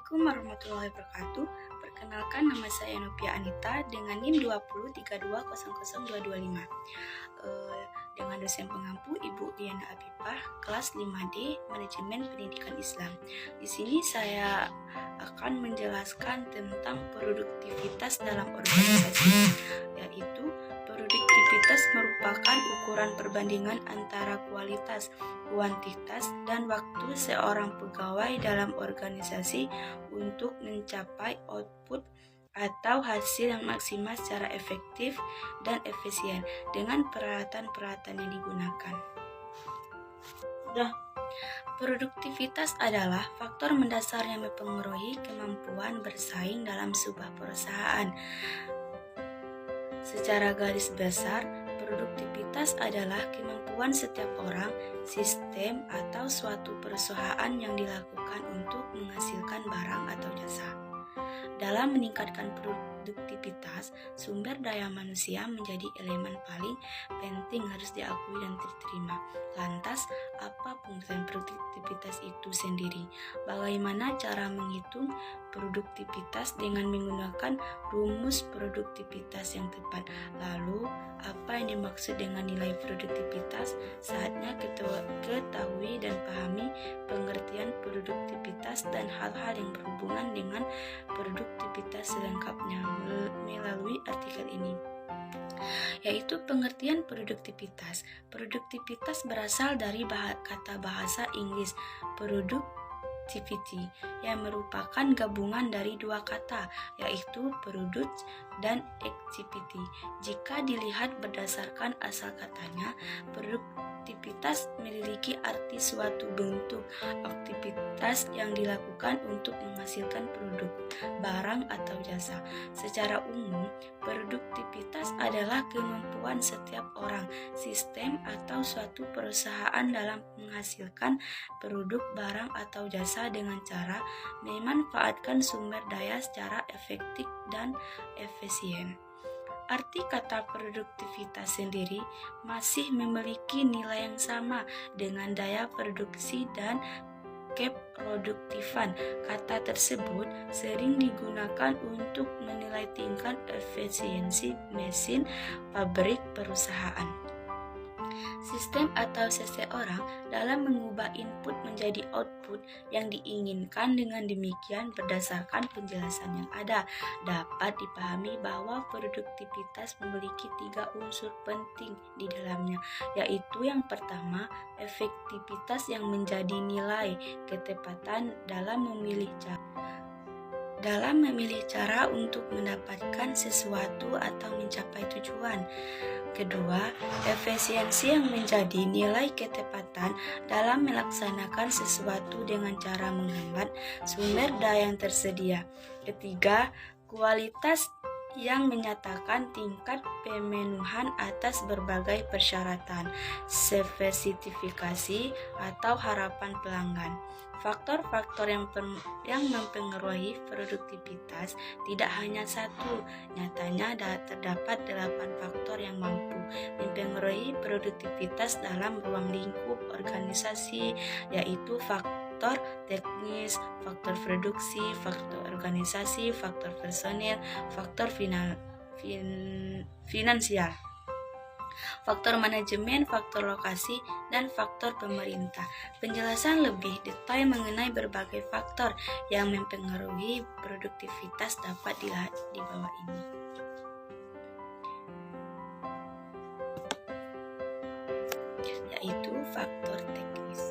Assalamualaikum warahmatullahi wabarakatuh. Perkenalkan, nama saya Novia Anita dengan NIM 203200225. Dengan dosen pengampu Ibu Diana Abipah, kelas 5D Manajemen Pendidikan Islam. Di sini saya akan menjelaskan tentang produktivitas dalam organisasi, yaitu produktivitas merupakan ukuran perbandingan antara kualitas, kuantitas, dan waktu seorang pegawai dalam organisasi untuk mencapai output atau hasil yang maksimal secara efektif dan efisien dengan peralatan-peralatan yang digunakan. Produktivitas adalah faktor mendasar yang mempengaruhi kemampuan bersaing dalam sebuah perusahaan. Secara garis besar, produktivitas adalah kemampuan setiap orang, sistem, atau suatu perusahaan yang dilakukan untuk menghasilkan barang atau jasa. Dalam meningkatkan produktivitas, sumber daya manusia menjadi elemen paling penting harus diakui dan diterima. Lantas, apa pengertian produktivitas itu sendiri? Bagaimana cara menghitung produktivitas dengan menggunakan rumus produktivitas yang tepat? Lalu, apa yang dimaksud dengan nilai produktivitas? Saatnya ketahui dan pahami pengertian produktivitas dan hal-hal yang berhubungan dengan produktivitas selengkapnya melalui artikel ini. Yaitu pengertian produktivitas. Produktivitas berasal dari kata bahasa Inggris productivity yang merupakan gabungan dari dua kata, yaitu produce dan activity. Jika dilihat berdasarkan asal katanya, produktivitas memiliki arti suatu bentuk aktivitas yang dilakukan untuk menghasilkan produk, barang, atau jasa. Secara umum, produktivitas adalah kemampuan setiap orang, sistem, atau suatu perusahaan dalam menghasilkan produk, barang, atau jasa dengan cara memanfaatkan sumber daya secara efektif dan efisien. Arti kata produktivitas sendiri masih memiliki nilai yang sama dengan daya produksi dan keproduktifan. Kata tersebut sering digunakan untuk menilai tingkat efisiensi mesin, pabrik, perusahaan, sistem, atau seseorang dalam mengubah input menjadi output yang diinginkan. Dengan demikian, berdasarkan penjelasan yang ada, dapat dipahami bahwa produktivitas memiliki 3 unsur penting di dalamnya, yaitu yang pertama, efektivitas yang menjadi nilai ketepatan dalam memilih cara untuk mendapatkan sesuatu atau mencapai tujuan. Kedua, efisiensi yang menjadi nilai ketepatan dalam melaksanakan sesuatu dengan cara menghemat sumber daya yang tersedia. Ketiga, kualitas yang menyatakan tingkat pemenuhan atas berbagai persyaratan, spesifikasi, atau harapan pelanggan. Faktor-faktor yang mempengaruhi produktivitas tidak hanya satu. Nyatanya terdapat 8 faktor yang mampu mempengaruhi produktivitas dalam ruang lingkup organisasi, yaitu faktor teknis, faktor produksi, faktor organisasi, faktor personil, faktor finansial, faktor manajemen, faktor lokasi, dan faktor pemerintah. Penjelasan lebih detail mengenai berbagai faktor yang mempengaruhi produktivitas dapat dilihat di bawah ini. Yaitu faktor teknis.